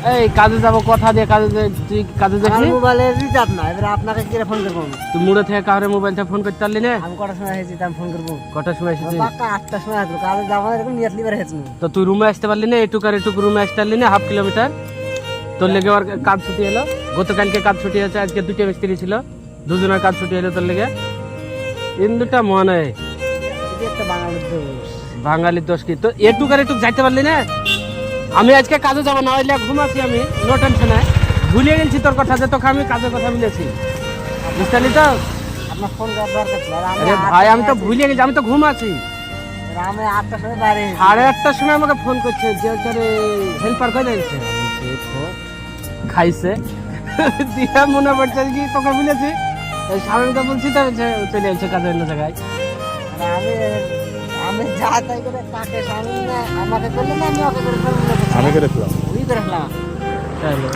এই কাজে যাব কথা দিয়ে তুই কাজে আমার যাবি মোবাইলে রিচার্জ না, এবারে আপনাকে কি ফোন করবো আমি? তুই মুড়ে থেকে কাউরে মোবাইল থেকে ফোন করতে পারলি না আমি কটার সময় এসেছি তা আমি ফোন করবো? কটার সময় এসেছিস পাক্কা 8টার সময় আসবো, কাজে যাবো না, এরকম নিয়ত লিবার হয়েছে না। তো তুই রুমে আসতে পারলি না এটুকু রুমে আসতে পারলি না 1/2 কিলোমিটার তোর লেগে আর কাজ ছুটি এলো গতকালকে কাজ ছুটি আছে আজকে দুটো মিস্ত্রি ছিল দুজনের কাজ ছুটি এলো তোর লেগে দুটা মনে হয় এটি একটা বাঙালির দোষ। বাঙালির দোষ কি তো এটুকু যাইতে পারলি না আমি আজকে কাজে যাবো না হইলে ঘুমাচ্ছি আমি নো টেনশনে ভুলে গেছি তোর কথা যে তোকে আমি কাজের কথা বলেছি বুঝতে পারলি তো আপনার ফোন করার দরকার ছিল। আর আরে ভাই আমি তো ভুলে গেছি আমি তো ঘুমাচ্ছি আমি 8টার সময় বাইরে এসেছি। 8:30টার সময় আমাকে ফোন করছে যে তোরে হেল্পার কই দিয়েছে খাইছে দিয়া মনে পড়ছে কি তোকে বলেছি এই স্বামীকে বলছি তো চলে যাচ্ছে কাজের অন্য জায়গায় আর আমি যা তাই করে কাকে সামনে আমাকে করলে না, আমি ওকে করে ফেলবো। আমি করে ফেলাম উনি করে ফেলাম। তাহলে